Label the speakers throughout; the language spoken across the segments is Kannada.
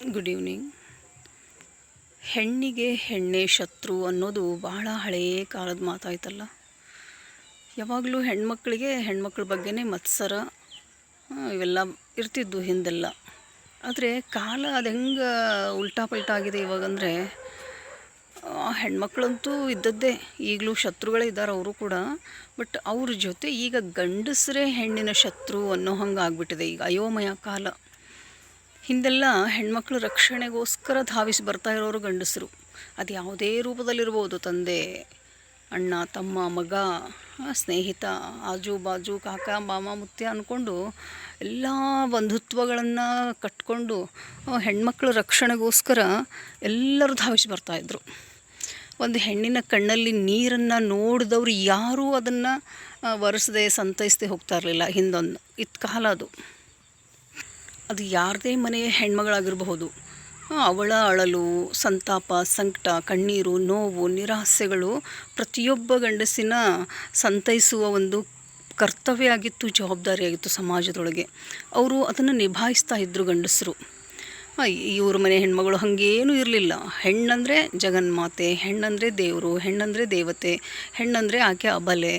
Speaker 1: Good evening. ಹೆಣ್ಣಿಗೆ ಹೆಣ್ಣೇ ಶತ್ರು ಅನ್ನೋದು ಬಹಳ ಹಳೆಯ ಕಾಲದ ಮಾತಾಯ್ತಲ್ಲ. ಯಾವಾಗಲೂ ಹೆಣ್ಮಕ್ಳ ಬಗ್ಗೆನೇ ಮತ್ಸರ ಇವೆಲ್ಲ ಇರ್ತಿದ್ದು ಹಿಂದೆಲ್ಲ. ಆದರೆ ಕಾಲ ಅದು ಹೆಂಗೆ ಉಲ್ಟಾ ಪಲ್ಟಾ ಆಗಿದೆ ಇವಾಗಂದರೆ, ಹೆಣ್ಮಕ್ಳಂತೂ ಇದ್ದದ್ದೇ, ಈಗಲೂ ಶತ್ರುಗಳೇ ಇದ್ದಾರೆ ಅವರು ಕೂಡ. ಬಟ್ ಅವ್ರ ಜೊತೆ ಈಗ ಗಂಡಸರೇ ಹೆಣ್ಣಿನ ಶತ್ರು ಅನ್ನೋ ಹಂಗೆ ಆಗ್ಬಿಟ್ಟಿದೆ ಈಗ, ಅಯೋಮಯ ಕಾಲ. ಹಿಂದೆಲ್ಲ ಹೆಣ್ಮಕ್ಳು ರಕ್ಷಣೆಗೋಸ್ಕರ ಧಾವಿಸಿ ಬರ್ತಾ ಇರೋರು ಗಂಡಸರು. ಅದು ಯಾವುದೇ ರೂಪದಲ್ಲಿರ್ಬೋದು, ತಂದೆ, ಅಣ್ಣ, ತಮ್ಮ, ಮಗ, ಸ್ನೇಹಿತ, ಆಜು ಬಾಜು, ಕಾಕ, ಮಾಮ, ಮುತ್ಯ ಅಂದ್ಕೊಂಡು ಎಲ್ಲ ಬಂಧುತ್ವಗಳನ್ನು ಕಟ್ಕೊಂಡು ಹೆಣ್ಮಕ್ಳ ರಕ್ಷಣೆಗೋಸ್ಕರ ಎಲ್ಲರೂ ಧಾವಿಸಿ ಬರ್ತಾಯಿದ್ರು. ಒಂದು ಹೆಣ್ಣಿನ ಕಣ್ಣಲ್ಲಿ ನೀರನ್ನು ನೋಡಿದವರು ಯಾರೂ ಅದನ್ನು ಒರೆಸದೆ ಸಂತೈಸದೆ ಹೋಗ್ತಾ ಇರಲಿಲ್ಲ. ಇತ್ತು ಕಾಲ ಅದು ಯಾರದೇ ಮನೆಯ ಹೆಣ್ಮಗಳಾಗಿರಬಹುದು. ಅವಳ ಅಳಲು, ಸಂತಾಪ, ಸಂಕಟ, ಕಣ್ಣೀರು, ನೋವು, ನಿರಾಸೆಗಳು ಪ್ರತಿಯೊಬ್ಬ ಗಂಡಸಿನ ಸಂತೈಸುವ ಒಂದು ಕರ್ತವ್ಯ ಆಗಿತ್ತು, ಜವಾಬ್ದಾರಿಯಾಗಿತ್ತು ಸಮಾಜದೊಳಗೆ. ಅವರು ಅದನ್ನು ನಿಭಾಯಿಸ್ತಾ ಇದ್ದರು ಗಂಡಸರು. ಇವ್ರ ಮನೆ ಹೆಣ್ಮಗಳು ಹಾಗೇನೂ ಇರಲಿಲ್ಲ. ಹೆಣ್ಣಂದರೆ ಜಗನ್ಮಾತೆ, ಹೆಣ್ಣಂದರೆ ದೇವರು, ಹೆಣ್ಣಂದರೆ ದೇವತೆ, ಹೆಣ್ಣಂದರೆ ಆಕೆ ಅಬಲೆ,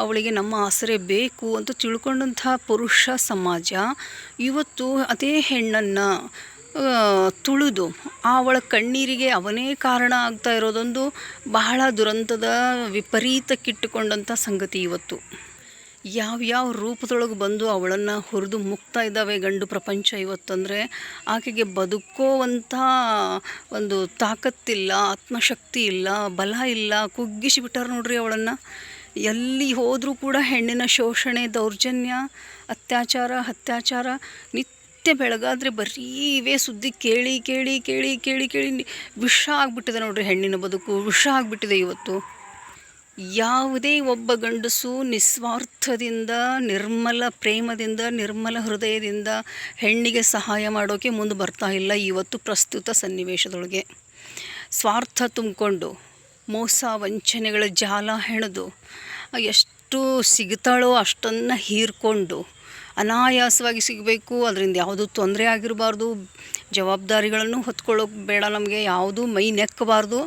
Speaker 1: ಅವಳಿಗೆ ನಮ್ಮ ಆಸರೆ ಬೇಕು ಅಂತ ತಿಳ್ಕೊಂಡಂಥ ಪುರುಷ ಸಮಾಜ ಇವತ್ತು ಅದೇ ಹೆಣ್ಣನ್ನು ತುಳಿದು ಅವಳ ಕಣ್ಣೀರಿಗೆ ಅವನೇ ಕಾರಣ ಆಗ್ತಾ ಇರೋದೊಂದು ಬಹಳ ದುರಂತದ ವಿಪರೀತಕ್ಕಿಟ್ಟುಕೊಂಡಂಥ ಸಂಗತಿ ಇವತ್ತು. ಯಾವ್ಯಾವ ರೂಪದೊಳಗೆ ಬಂದು ಅವಳನ್ನು ಹುರಿದು ಮುಕ್ತಾ ಇದ್ದಾವೆ ಗಂಡು ಪ್ರಪಂಚ ಇವತ್ತಂದರೆ, ಆಕೆಗೆ ಬದುಕೋವಂಥ ಒಂದು ತಾಕತ್ತಿಲ್ಲ, ಆತ್ಮಶಕ್ತಿ ಇಲ್ಲ, ಬಲ ಇಲ್ಲ, ಕುಗ್ಗಿಸಿಬಿಟ್ಟಾರೆ ನೋಡ್ರಿ ಅವಳನ್ನು. ಎಲ್ಲಿ ಹೋದರೂ ಕೂಡ ಹೆಣ್ಣಿನ ಶೋಷಣೆ, ದೌರ್ಜನ್ಯ, ಅತ್ಯಾಚಾರ ನಿತ್ಯ ಬೆಳಗಾದರೆ ಬರೀ ಇವೇ ಸುದ್ದಿ ಕೇಳಿ ಕೇಳಿ ಕೇಳಿ ಕೇಳಿ ಕೇಳಿ ವಿಷ ಆಗಿಬಿಟ್ಟಿದೆ ನೋಡ್ರಿ. ಹೆಣ್ಣಿನ ಬದುಕು ವಿಷ ಆಗಿಬಿಟ್ಟಿದೆ ಇವತ್ತು. ಯಾವುದೇ ಒಬ್ಬ ಗಂಡಸು ನಿಸ್ವಾರ್ಥದಿಂದ, ನಿರ್ಮಲ ಪ್ರೇಮದಿಂದ, ನಿರ್ಮಲ ಹೃದಯದಿಂದ ಹೆಣ್ಣಿಗೆ ಸಹಾಯ ಮಾಡೋಕ್ಕೆ ಮುಂದೆ ಬರ್ತಾ ಇಲ್ಲ ಇವತ್ತು ಪ್ರಸ್ತುತ ಸನ್ನಿವೇಶದೊಳಗೆ. ಸ್ವಾರ್ಥ ತುಂಬಿಕೊಂಡು ಮೋಸ ವಂಚನೆಗಳ ಜಾಲ ಹೆಣೆದು ಎಷ್ಟು ಸಿಗ್ತಾಳೋ ಅಷ್ಟನ್ನು ಹೀರ್ಕೊಂಡು ಅನಾಯಾಸವಾಗಿ ಸಿಗಬೇಕು, ಅದರಿಂದ ಯಾವುದೂ ತೊಂದರೆ ಆಗಿರಬಾರ್ದು, ಜವಾಬ್ದಾರಿಗಳನ್ನು ಹೊತ್ಕೊಳ್ಳೋಕೆ ಬೇಡ, ನಮಗೆ ಯಾವುದೂ ಮೈ ನೆಕ್ಕಬಾರ್ದು,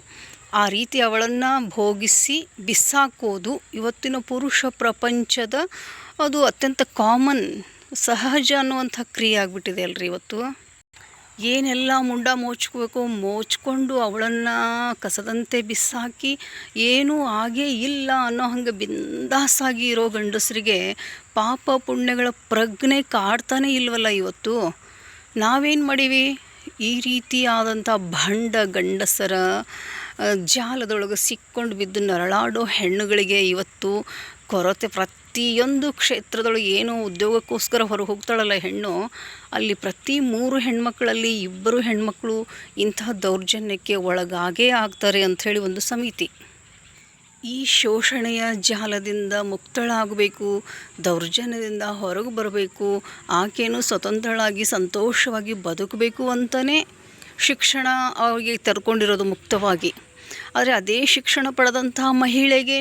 Speaker 1: ಆ ರೀತಿ ಅವಳನ್ನು ಭೋಗಿಸಿ ಬಿಸಾಕೋದು ಇವತ್ತಿನ ಪುರುಷ ಪ್ರಪಂಚದ ಅದು ಅತ್ಯಂತ ಕಾಮನ್, ಸಹಜ ಅನ್ನುವಂಥ ಕ್ರಿಯೆ ಆಗಿಬಿಟ್ಟಿದೆ ಅಲ್ರಿ ಇವತ್ತು. ಏನೆಲ್ಲ ಮುಂಡ ಮೋಚ್ಕೊಂಡು ಅವಳನ್ನು ಕಸದಂತೆ ಬಿಸಾಕಿ ಏನೂ ಆಗೇ ಇಲ್ಲ ಅನ್ನೋ ಹಂಗೆ ಬಿಂದಾಸಾಗಿ ಇರೋ ಗಂಡಸರಿಗೆ ಪಾಪ ಪುಣ್ಯಗಳ ಪ್ರಜ್ಞೆ ಕಾಡ್ತಾನೆ ಇಲ್ವಲ್ಲ ಇವತ್ತು. ನಾವೇನು ಮಾಡೀವಿ? ಈ ರೀತಿಯಾದಂಥ ಭಂಡ ಗಂಡಸರ ಜಾಲದೊಳಗೆ ಸಿಕ್ಕೊಂಡು ಬಿದ್ದು ನರಳಾಡೋ ಹೆಣ್ಣುಗಳಿಗೆ ಇವತ್ತು ಕೊರತೆ. ಪ್ರತಿಯೊಂದು ಕ್ಷೇತ್ರದೊಳಗೆ ಏನೋ ಉದ್ಯೋಗಕ್ಕೋಸ್ಕರ ಹೊರಗೆ ಹೋಗ್ತಾಳಲ್ಲ ಹೆಣ್ಣು, ಅಲ್ಲಿ ಪ್ರತಿ 3 ಹೆಣ್ಮಕ್ಳಲ್ಲಿ 2 ಹೆಣ್ಮಕ್ಳು ಇಂತಹ ದೌರ್ಜನ್ಯಕ್ಕೆ ಒಳಗಾಗೇ ಆಗ್ತಾರೆ ಅಂಥೇಳಿ ಒಂದು ಸಮಿತಿ. ಈ ಶೋಷಣೆಯ ಜಾಲದಿಂದ ಮುಕ್ತಳಾಗಬೇಕು, ದೌರ್ಜನ್ಯದಿಂದ ಹೊರಗೆ ಬರಬೇಕು, ಆಕೆಯೂ ಸ್ವತಂತ್ರಳಾಗಿ ಸಂತೋಷವಾಗಿ ಬದುಕಬೇಕು ಅಂತಲೇ ಶಿಕ್ಷಣ ಅವರಿಗೆ ತೆರ್ಕೊಂಡಿರೋದು ಮುಕ್ತವಾಗಿ. ಆದರೆ ಅದೇ ಶಿಕ್ಷಣ ಪಡೆದಂತಹ ಮಹಿಳೆಗೇ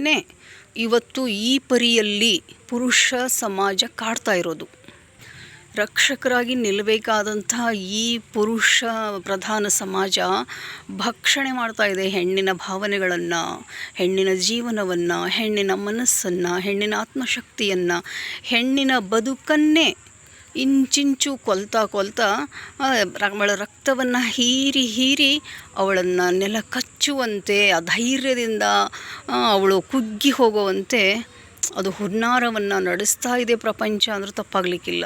Speaker 1: ಇವತ್ತು ಈ ಪರಿಯಲ್ಲಿ ಪುರುಷ ಸಮಾಜ ಕಾಡ್ತಾ ಇರೋದು. ರಕ್ಷಕರಾಗಿ ನಿಲ್ಲಬೇಕಾದಂತಹ ಈ ಪುರುಷ ಪ್ರಧಾನ ಸಮಾಜ ಭಕ್ಷಣೆ ಮಾಡ್ತಾ ಇದೆ ಹೆಣ್ಣಿನ ಭಾವನೆಗಳನ್ನು, ಹೆಣ್ಣಿನ ಜೀವನವನ್ನು, ಹೆಣ್ಣಿನ ಮನಸ್ಸನ್ನು, ಹೆಣ್ಣಿನ ಆತ್ಮಶಕ್ತಿಯನ್ನು, ಹೆಣ್ಣಿನ ಬದುಕನ್ನೇ ಇಂಚಿಂಚು ಕೊಲ್ತಾ ಅವಳ ರಕ್ತವನ್ನು ಹೀರಿ ಅವಳನ್ನು ನೆಲ ಕಚ್ಚುವಂತೆ, ಅಧೈರ್ಯದಿಂದ ಅವಳು ಕುಗ್ಗಿ ಹೋಗುವಂತೆ ಅದು ಹುನ್ನಾರವನ್ನು ನಡೆಸ್ತಾ ಇದೆ ಪ್ರಪಂಚ ಅಂದ್ರೆ ತಪ್ಪಾಗಲಿಕ್ಕಿಲ್ಲ.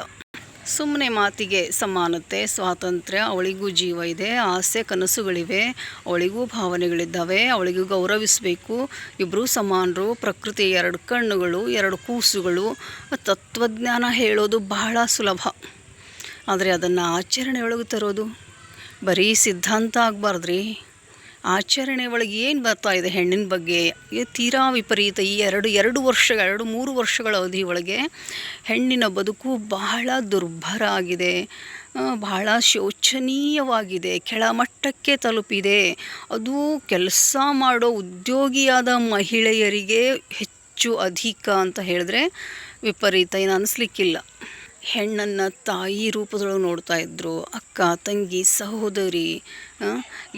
Speaker 1: ಸುಮ್ಮನೆ ಮಾತಿಗೆ ಸಮಾನತೆ, ಸ್ವಾತಂತ್ರ್ಯ, ಅವಳಿಗೂ ಜೀವ ಇದೆ, ಆಸೆ ಕನಸುಗಳಿವೆ, ಅವಳಿಗೂ ಭಾವನೆಗಳಿದ್ದಾವೆ, ಅವಳಿಗೂ ಗೌರವಿಸಬೇಕು, ಇಬ್ಬರೂ ಸಮಾನರು, ಪ್ರಕೃತಿ 2 ಕಣ್ಣುಗಳು, 2 ಕೂಸುಗಳು, ತತ್ವಜ್ಞಾನ ಹೇಳೋದು ಬಹಳ ಸುಲಭ. ಆದರೆ ಅದನ್ನು ಆಚರಣೆಯೊಳಗೆ ತರೋದು ಬರೀ ಸಿದ್ಧಾಂತ ಆಗಬಾರ್ದ್ರಿ. ಆಚರಣೆ ಒಳಗೆ ಏನು ಬರ್ತಾ ಇದೆ ಹೆಣ್ಣಿನ ಬಗ್ಗೆ ತೀರಾ ವಿಪರೀತ. ಈ 2-3 ವರ್ಷಗಳ ಅವಧಿ ಒಳಗೆ ಹೆಣ್ಣಿನ ಬದುಕು ಬಹಳ ದುರ್ಭರ ಆಗಿದೆ, ಬಹಳ ಶೋಚನೀಯವಾಗಿದೆ, ಕೆಳಮಟ್ಟಕ್ಕೆ ತಲುಪಿದೆ. ಅದು ಕೆಲಸ ಮಾಡೋ ಉದ್ಯೋಗಿಯಾದ ಮಹಿಳೆಯರಿಗೆ ಹೆಚ್ಚು ಅಧಿಕ ಅಂತ ಹೇಳಿದ್ರೆ ವಿಪರೀತ ಏನು ಅನ್ನಿಸ್ಲಿಕ್ಕಿಲ್ಲ. ಹೆಣ್ಣನ್ನು ತಾಯಿ ರೂಪದೊಳಗೆ ನೋಡ್ತಾ ಇದ್ದರು. ಅಕ್ಕ, ತಂಗಿ, ಸಹೋದರಿ,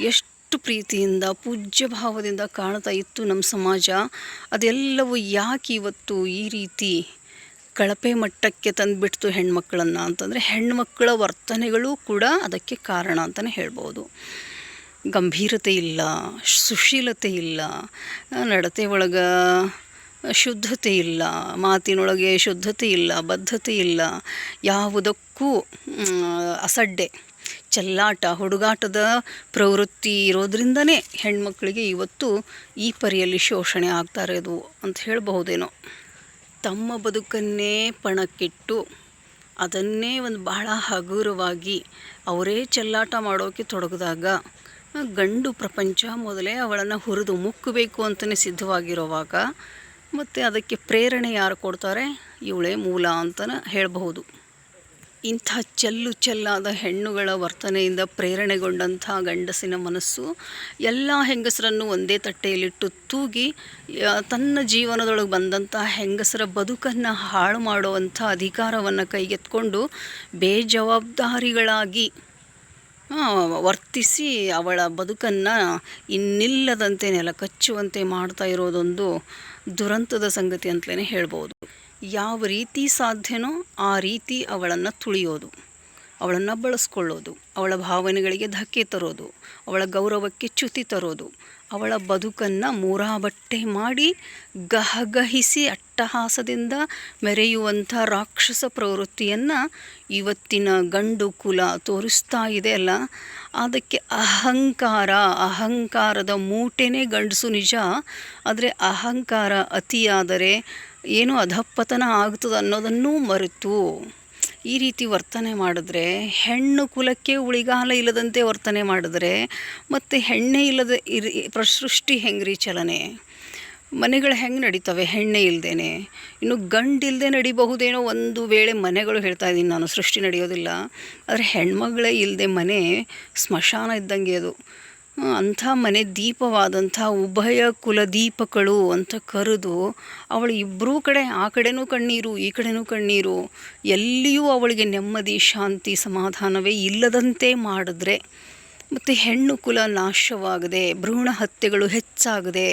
Speaker 1: ಎಷ್ಟು ಪ್ರೀತಿಯಿಂದ ಪೂಜ್ಯ ಭಾವದಿಂದ ಕಾಣ್ತಾ ಇತ್ತು ನಮ್ಮ ಸಮಾಜ. ಅದೆಲ್ಲವೂ ಯಾಕೆ ಇವತ್ತು ಈ ರೀತಿ ಕಳಪೆ ಮಟ್ಟಕ್ಕೆ ತಂದುಬಿಡ್ತು ಹೆಣ್ಮಕ್ಳನ್ನು ಅಂತಂದರೆ ಹೆಣ್ಮಕ್ಕಳ ವರ್ತನೆಗಳು ಕೂಡ ಅದಕ್ಕೆ ಕಾರಣ ಅಂತಲೇ ಹೇಳ್ಬೋದು. ಗಂಭೀರತೆ ಇಲ್ಲ, ಸುಶೀಲತೆ ಇಲ್ಲ, ನಡತೆ ಒಳಗೆ ಶುದ್ಧತೆ ಇಲ್ಲ, ಮಾತಿನೊಳಗೆ ಶುದ್ಧತೆ ಇಲ್ಲ, ಬದ್ಧತೆ ಇಲ್ಲ, ಯಾವುದಕ್ಕೂ ಅಸಡ್ಡೆ, ಚೆಲ್ಲಾಟ, ಹುಡುಗಾಟದ ಪ್ರವೃತ್ತಿ ಇರೋದ್ರಿಂದನೇ ಹೆಣ್ಮಕ್ಳಿಗೆ ಇವತ್ತು ಈ ಪರಿಯಲ್ಲಿ ಶೋಷಣೆ ಆಗ್ತಾ ಇರೋದು ಅಂತ ಹೇಳಬಹುದೇನೋ. ತಮ್ಮ ಬದುಕನ್ನೇ ಪಣಕ್ಕಿಟ್ಟು ಅದನ್ನೇ ಒಂದು ಬಹಳ ಹಗುರವಾಗಿ ಅವರೇ ಚೆಲ್ಲಾಟ ಮಾಡೋಕ್ಕೆ ತೊಡಗಿದಾಗ ಗಂಡು ಪ್ರಪಂಚ ಮೊದಲೇ ಅವಳನ್ನು ಹುರಿದು ಮುಕ್ಕಬೇಕು ಅಂತಲೇ ಸಿದ್ಧವಾಗಿರುವಾಗ ಮತ್ತು ಅದಕ್ಕೆ ಪ್ರೇರಣೆ ಯಾರು ಕೊಡ್ತಾರೆ? ಇವಳೇ ಮೂಲ ಅಂತಲೇ ಹೇಳಬಹುದು. ಇಂಥ ಚೆಲ್ಲಾದ ಹೆಣ್ಣುಗಳ ವರ್ತನೆಯಿಂದ ಪ್ರೇರಣೆಗೊಂಡಂಥ ಗಂಡಸಿನ ಮನಸ್ಸು ಎಲ್ಲ ಹೆಂಗಸರನ್ನು ಒಂದೇ ತಟ್ಟೆಯಲ್ಲಿಟ್ಟು ತೂಗಿ ತನ್ನ ಜೀವನದೊಳಗೆ ಬಂದಂಥ ಹೆಂಗಸರ ಬದುಕನ್ನು ಹಾಳು ಮಾಡುವಂಥ ಅಧಿಕಾರವನ್ನು ಕೈಗೆತ್ಕೊಂಡು ಬೇಜವಾಬ್ದಾರಿಗಳಾಗಿ ವರ್ತಿಸಿ ಅವಳ ಬದುಕನ್ನು ಇನ್ನಿಲ್ಲದಂತೆ ನೆಲ ಕಚ್ಚುವಂತೆ ಮಾಡ್ತಾ ಇರೋದೊಂದು ದುರಂತದ ಸಂಗತಿ ಅಂತಲೇ ಹೇಳ್ಬೋದು. ಯಾವ ರೀತಿ ಸಾಧ್ಯನೋ ಆ ರೀತಿ ಅವಳನ್ನು ತುಳಿಯೋದು, ಅವಳನ್ನು ಬಳಸ್ಕೊಳ್ಳೋದು, ಅವಳ ಭಾವನೆಗಳಿಗೆ ಧಕ್ಕೆ ತರೋದು, ಅವಳ ಗೌರವಕ್ಕೆ ಚ್ಯುತಿ ತರೋದು, ಅವಳ ಬದುಕನ್ನು ಮೂರಾಬಟ್ಟೆ ಮಾಡಿ ಗಹಗಹಿಸಿ ಅಟ್ಟಹಾಸದಿಂದ ಮೆರೆಯುವಂಥ ರಾಕ್ಷಸ ಪ್ರವೃತ್ತಿಯನ್ನು ಇವತ್ತಿನ ಗಂಡು ಕುಲ ತೋರಿಸ್ತಾ ಇದೆ ಅಲ್ಲ. ಅದಕ್ಕೆ ಅಹಂಕಾರದ ಮೂಟೆನೇ ಗಂಡಸು ನಿಜ. ಆದರೆ ಅಹಂಕಾರ ಅತಿಯಾದರೆ ಏನು ಅಧಪ್ಪತನ ಆಗ್ತದೆ ಅನ್ನೋದನ್ನೂ ಮರೆತು ಈ ರೀತಿ ವರ್ತನೆ ಮಾಡಿದ್ರೆ, ಹೆಣ್ಣು ಕುಲಕ್ಕೆ ಉಳಿಗಾಲ ಇಲ್ಲದಂತೆ ವರ್ತನೆ ಮಾಡಿದ್ರೆ ಮತ್ತು ಹೆಣ್ಣೆ ಇಲ್ಲದ ಸೃಷ್ಟಿ ಹೆಂಗ್ರಿ ಚಲನೆ? ಮನೆಗಳು ಹೆಂಗೆ ನಡೀತವೆ ಹೆಣ್ಣೆ ಇಲ್ಲದೇನೆ? ಇನ್ನು ಗಂಡಿಲ್ಲದೆ ನಡಿಬಹುದೇನೋ ಒಂದು ವೇಳೆ ಮನೆಗಳು, ಹೇಳ್ತಾ ಇದ್ದೀನಿ ನಾನು, ಸೃಷ್ಟಿ ನಡೆಯೋದಿಲ್ಲ. ಆದರೆ ಹೆಣ್ಮಗಳೇ ಇಲ್ಲದೆ ಮನೆ ಸ್ಮಶಾನ ಇದ್ದಂಗೆ ಅದು. ಅಂಥ ಮನೆ ದೀಪವಾದಂಥ ಉಭಯ ಕುಲದೀಪಗಳು ಅಂತ ಕರೆದು ಅವಳು ಇಬ್ಬರೂ ಕಡೆ, ಆ ಕಡೆನೂ ಕಣ್ಣೀರು ಈ ಕಡೆನೂ ಕಣ್ಣೀರು, ಎಲ್ಲಿಯೂ ಅವಳಿಗೆ ನೆಮ್ಮದಿ, ಶಾಂತಿ, ಸಮಾಧಾನವೇ ಇಲ್ಲದಂತೆ ಮಾಡಿದ್ರೆ, ಮತ್ತು ಹೆಣ್ಣು ಕುಲ ನಾಶವಾಗದೆ, ಭ್ರೂಣ ಹತ್ಯೆಗಳು ಹೆಚ್ಚಾಗದೆ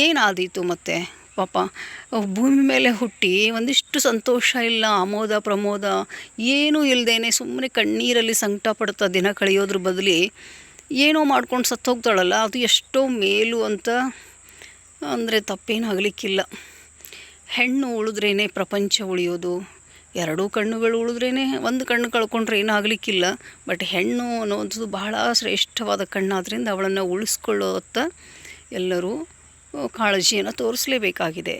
Speaker 1: ಏನಾದೀತು? ಮತ್ತು ಪಾಪ ಭೂಮಿ ಮೇಲೆ ಹುಟ್ಟಿ ಒಂದಿಷ್ಟು ಸಂತೋಷ ಇಲ್ಲ, ಆಮೋದ ಪ್ರಮೋದ ಏನೂ ಇಲ್ಲದೇನೆ ಸುಮ್ಮನೆ ಕಣ್ಣೀರಲ್ಲಿ ಸಂಕಟ ಪಡ್ತಾ ದಿನ ಕಳೆಯೋದ್ರ ಬದಲಿ ಏನೋ ಮಾಡ್ಕೊಂಡು ಸತ್ತೋಗ್ತಾಳಲ್ಲ, ಅದು ಎಷ್ಟೋ ಮೇಲು ಅಂತ ಅಂದರೆ ತಪ್ಪೇನಾಗಲಿಕ್ಕಿಲ್ಲ. ಹೆಣ್ಣು ಉಳಿದ್ರೇ ಪ್ರಪಂಚ ಉಳಿಯೋದು. ಎರಡೂ ಕಣ್ಣುಗಳು ಉಳಿದ್ರೇ, ಒಂದು ಕಣ್ಣು ಕಳ್ಕೊಂಡ್ರೆ ಏನಾಗಲಿಕ್ಕಿಲ್ಲ. ಬಟ್ ಹೆಣ್ಣು ಅನ್ನೋವಂಥದ್ದು ಬಹಳ ಶ್ರೇಷ್ಠವಾದ ಕಣ್ಣಾದ್ದರಿಂದ ಅವಳನ್ನು ಉಳಿಸ್ಕೊಳ್ಳೋತ್ತ ಎಲ್ಲರೂ ಕಾಳಜಿಯನ್ನು ತೋರಿಸಲೇಬೇಕಾಗಿದೆ.